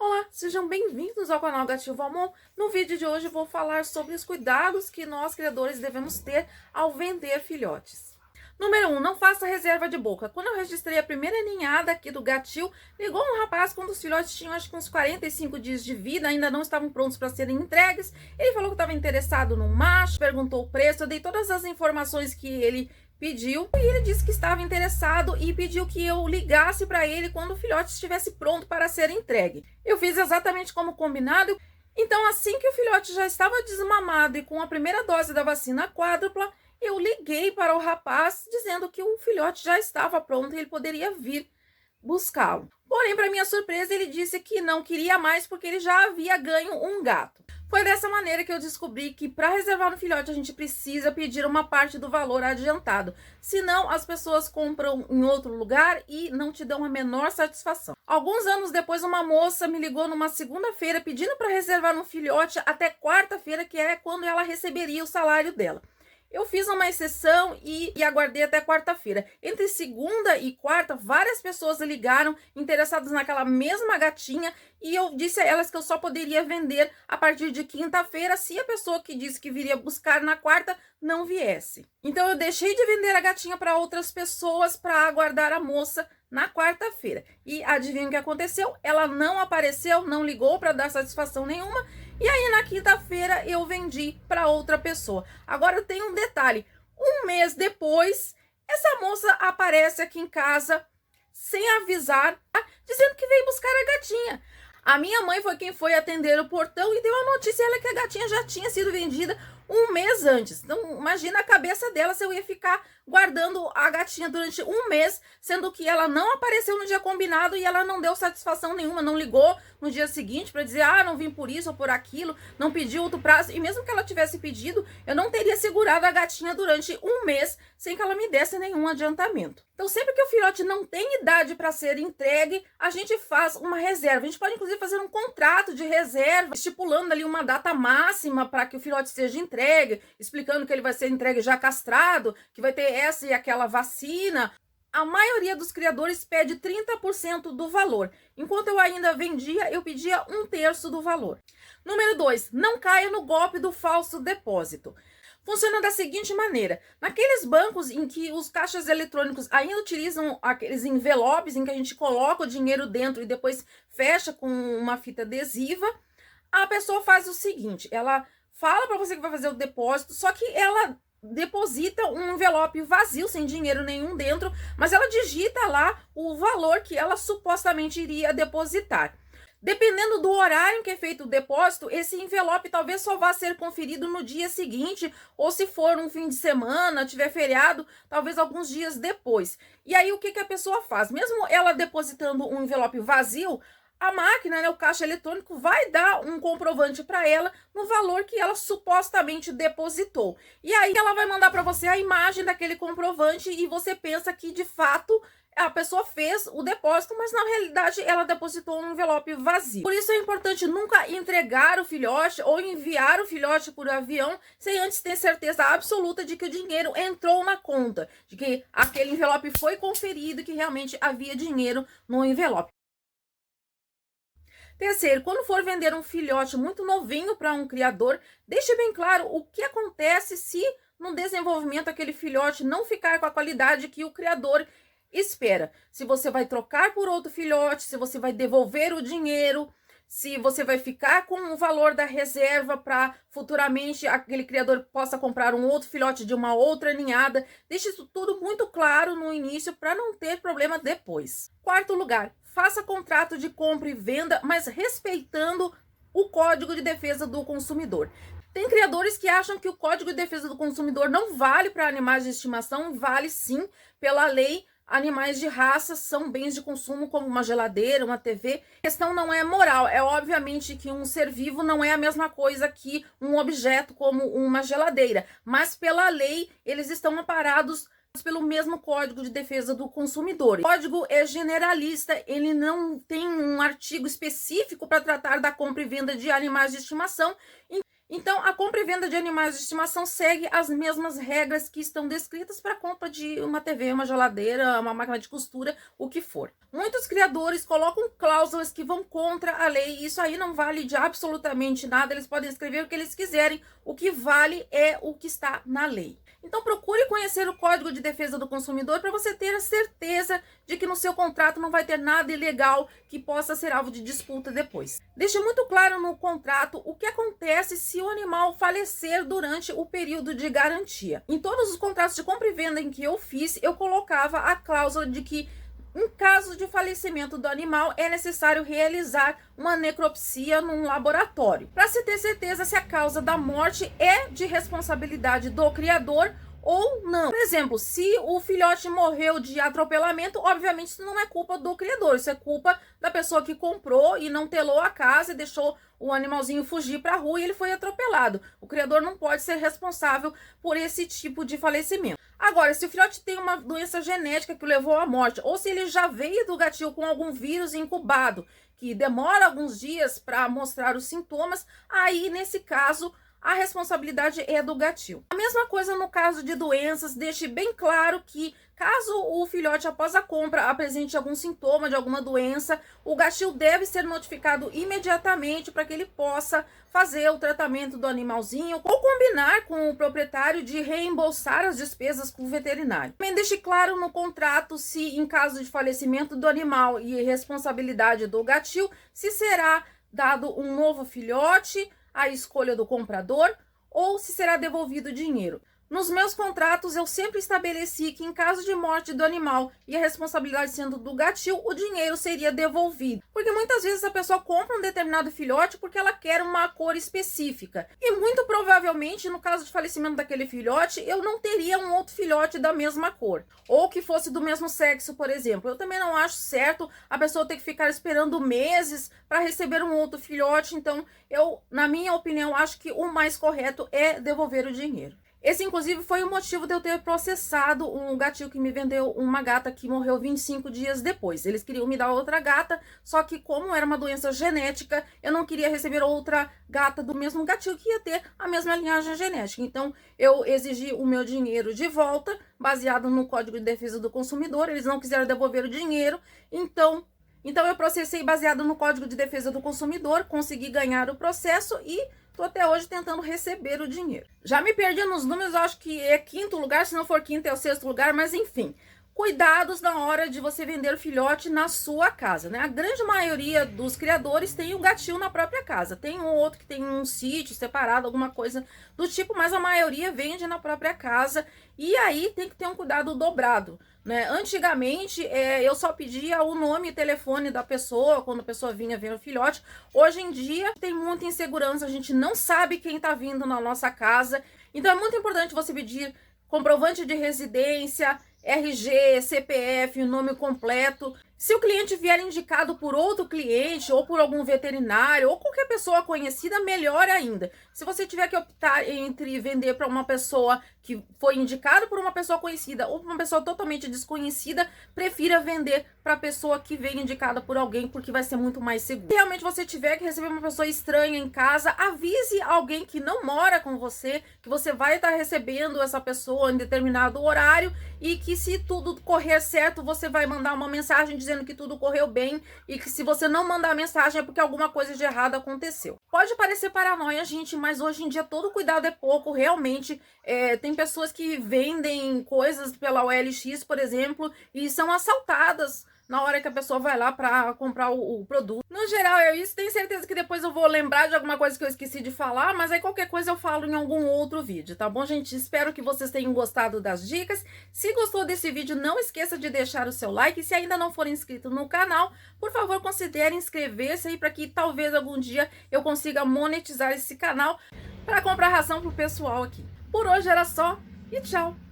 Olá, sejam bem-vindos ao canal Gatinho Valmont. No vídeo de hoje vou falar sobre os cuidados que nós criadores devemos ter ao vender filhotes. Número 1, não faça reserva de boca. Quando eu registrei a primeira ninhada aqui do gatil, ligou um rapaz quando os filhotes tinham acho que uns 45 dias de vida, ainda não estavam prontos para serem entregues. Ele falou que estava interessado num macho, perguntou o preço, eu dei todas as informações que ele pediu e ele disse que estava interessado e pediu que eu ligasse para ele quando o filhote estivesse pronto para ser entregue. Eu fiz exatamente como combinado. Então, assim que o filhote já estava desmamado e com a primeira dose da vacina quádrupla, eu liguei para o rapaz dizendo que o filhote já estava pronto e ele poderia vir buscá-lo. Porém, para minha surpresa, ele disse que não queria mais porque ele já havia ganho um gato. Foi dessa maneira que eu descobri que para reservar um filhote a gente precisa pedir uma parte do valor adiantado. Senão as pessoas compram em outro lugar e não te dão a menor satisfação. Alguns anos depois uma moça me ligou numa segunda-feira pedindo para reservar um filhote até quarta-feira, que é quando ela receberia o salário dela. Eu fiz uma exceção e aguardei até quarta-feira. Entre segunda e quarta, várias pessoas ligaram interessadas naquela mesma gatinha e eu disse a elas que eu só poderia vender a partir de quinta-feira se a pessoa que disse que viria buscar na quarta não viesse. Então eu deixei de vender a gatinha para outras pessoas para aguardar a moça na quarta-feira. E adivinha o que aconteceu? Ela não apareceu, não ligou para dar satisfação nenhuma. E aí na quinta-feira eu vendi para outra pessoa. Agora tem um detalhe, um mês depois, essa moça aparece aqui em casa sem avisar, dizendo que veio buscar a gatinha. A minha mãe foi quem foi atender o portão e deu a notícia a ela que a gatinha já tinha sido vendida um mês antes. Então imagina a cabeça dela se eu ia ficar guardando a gatinha durante um mês, sendo que ela não apareceu no dia combinado e ela não deu satisfação nenhuma, não ligou no dia seguinte para dizer, não vim por isso ou por aquilo, não pediu outro prazo. E mesmo que ela tivesse pedido, eu não teria segurado a gatinha durante um mês sem que ela me desse nenhum adiantamento. Então sempre que o filhote não tem idade para ser entregue, a gente faz uma reserva. A gente pode inclusive fazer um contrato de reserva, estipulando ali uma data máxima para que o filhote seja entregue, explicando que ele vai ser entregue já castrado, que vai ter essa e aquela vacina. A maioria dos criadores pede 30% do valor. Enquanto eu ainda vendia, eu pedia 1/3 do valor. Número 2, não caia no golpe do falso depósito. Funciona da seguinte maneira, naqueles bancos em que os caixas eletrônicos ainda utilizam aqueles envelopes em que a gente coloca o dinheiro dentro e depois fecha com uma fita adesiva, a pessoa faz o seguinte, ela fala para você que vai fazer o depósito, só que ela deposita um envelope vazio, sem dinheiro nenhum dentro, mas ela digita lá o valor que ela supostamente iria depositar. Dependendo do horário em que é feito o depósito, esse envelope talvez só vá ser conferido no dia seguinte, ou se for um fim de semana, tiver feriado, talvez alguns dias depois. E aí o que a pessoa faz? Mesmo ela depositando um envelope vazio, a máquina, o caixa eletrônico, vai dar um comprovante para ela no valor que ela supostamente depositou. E aí ela vai mandar para você a imagem daquele comprovante e você pensa que de fato a pessoa fez o depósito, mas na realidade ela depositou um envelope vazio. Por isso é importante nunca entregar o filhote ou enviar o filhote por avião sem antes ter certeza absoluta de que o dinheiro entrou na conta, de que aquele envelope foi conferido e que realmente havia dinheiro no envelope. Terceiro, quando for vender um filhote muito novinho para um criador, deixe bem claro o que acontece se no desenvolvimento aquele filhote não ficar com a qualidade que o criador espera. Se você vai trocar por outro filhote, se você vai devolver o dinheiro, se você vai ficar com o valor da reserva para futuramente aquele criador possa comprar um outro filhote de uma outra ninhada. Deixe isso tudo muito claro no início para não ter problema depois. Quarto lugar, faça contrato de compra e venda, mas respeitando o Código de Defesa do Consumidor. Tem criadores que acham que o Código de Defesa do Consumidor não vale para animais de estimação, vale sim pela lei. Animais de raça são bens de consumo como uma geladeira, uma TV. A questão não é moral, é obviamente que um ser vivo não é a mesma coisa que um objeto como uma geladeira, mas pela lei eles estão amparados pelo mesmo Código de Defesa do Consumidor. O código é generalista, ele não tem um artigo específico para tratar da compra e venda de animais de estimação. Então, a compra e venda de animais de estimação segue as mesmas regras que estão descritas para a compra de uma TV, uma geladeira, uma máquina de costura, o que for. Muitos criadores colocam cláusulas que vão contra a lei, e isso aí não vale de absolutamente nada. Eles podem escrever o que eles quiserem, o que vale é o que está na lei. Então, procure conhecer o Código de Defesa do Consumidor para você ter a certeza de que no seu contrato não vai ter nada ilegal que possa ser alvo de disputa depois. Deixe muito claro no contrato o que acontece se o animal falecer durante o período de garantia. Em todos os contratos de compra e venda em que eu fiz, eu colocava a cláusula de que em caso de falecimento do animal, é necessário realizar uma necropsia num laboratório, para se ter certeza se a causa da morte é de responsabilidade do criador ou não. Por exemplo, se o filhote morreu de atropelamento, obviamente isso não é culpa do criador, isso é culpa da pessoa que comprou e não telou a casa e deixou o animalzinho fugir para a rua e ele foi atropelado. O criador não pode ser responsável por esse tipo de falecimento. Agora, se o filhote tem uma doença genética que o levou à morte, ou se ele já veio do gatil com algum vírus incubado, que demora alguns dias para mostrar os sintomas, aí, nesse caso, a responsabilidade é do gatil. A mesma coisa no caso de doenças, deixe bem claro que caso o filhote após a compra apresente algum sintoma de alguma doença, o gatil deve ser notificado imediatamente para que ele possa fazer o tratamento do animalzinho ou combinar com o proprietário de reembolsar as despesas com o veterinário. Também deixe claro no contrato se em caso de falecimento do animal e responsabilidade do gatil, se será dado um novo filhote à escolha do comprador ou se será devolvido o dinheiro. Nos meus contratos, eu sempre estabeleci que em caso de morte do animal e a responsabilidade sendo do gatil, o dinheiro seria devolvido. Porque muitas vezes a pessoa compra um determinado filhote porque ela quer uma cor específica. E muito provavelmente, no caso de falecimento daquele filhote, eu não teria um outro filhote da mesma cor. Ou que fosse do mesmo sexo, por exemplo. Eu também não acho certo a pessoa ter que ficar esperando meses para receber um outro filhote. Então, eu, na minha opinião, acho que o mais correto é devolver o dinheiro. Esse, inclusive, foi o motivo de eu ter processado um gatil que me vendeu uma gata que morreu 25 dias depois. Eles queriam me dar outra gata, só que como era uma doença genética, eu não queria receber outra gata do mesmo gatil que ia ter a mesma linhagem genética. Então, eu exigi o meu dinheiro de volta, baseado no Código de Defesa do Consumidor. Eles não quiseram devolver o dinheiro, então eu processei baseado no Código de Defesa do Consumidor, consegui ganhar o processo e tô até hoje tentando receber o dinheiro. Já me perdi nos números, acho que é quinto lugar, se não for quinto é o sexto lugar, mas enfim. Cuidados na hora de você vender o filhote na sua casa, né? A grande maioria dos criadores tem o gatil na própria casa. Tem um outro que tem um sítio separado, alguma coisa do tipo, mas a maioria vende na própria casa. E aí tem que ter um cuidado dobrado, né? Antigamente, eu só pedia o nome e telefone da pessoa quando a pessoa vinha ver o filhote. Hoje em dia tem muita insegurança, a gente não sabe quem tá vindo na nossa casa. Então é muito importante você pedir comprovante de residência, RG, CPF, o nome completo. Se o cliente vier indicado por outro cliente ou por algum veterinário ou qualquer pessoa conhecida, melhor ainda. Se você tiver que optar entre vender para uma pessoa que foi indicada por uma pessoa conhecida ou para uma pessoa totalmente desconhecida, prefira vender para a pessoa que veio indicada por alguém, porque vai ser muito mais seguro. Se realmente você tiver que receber uma pessoa estranha em casa, avise alguém que não mora com você, que você vai estar recebendo essa pessoa em determinado horário e que se tudo correr certo, você vai mandar uma mensagem dizendo que tudo correu bem e que se você não mandar a mensagem é porque alguma coisa de errado aconteceu. Pode parecer paranoia, gente, mas hoje em dia todo cuidado é pouco, realmente. Tem pessoas que vendem coisas pela OLX, por exemplo, e são assaltadas na hora que a pessoa vai lá para comprar o produto. No geral é isso, tenho certeza que depois eu vou lembrar de alguma coisa que eu esqueci de falar, mas aí qualquer coisa eu falo em algum outro vídeo, tá bom, gente? Espero que vocês tenham gostado das dicas. Se gostou desse vídeo, não esqueça de deixar o seu like. E se ainda não for inscrito no canal, por favor, considere inscrever-se aí para que talvez algum dia eu consiga monetizar esse canal para comprar ração pro pessoal aqui. Por hoje era só e tchau!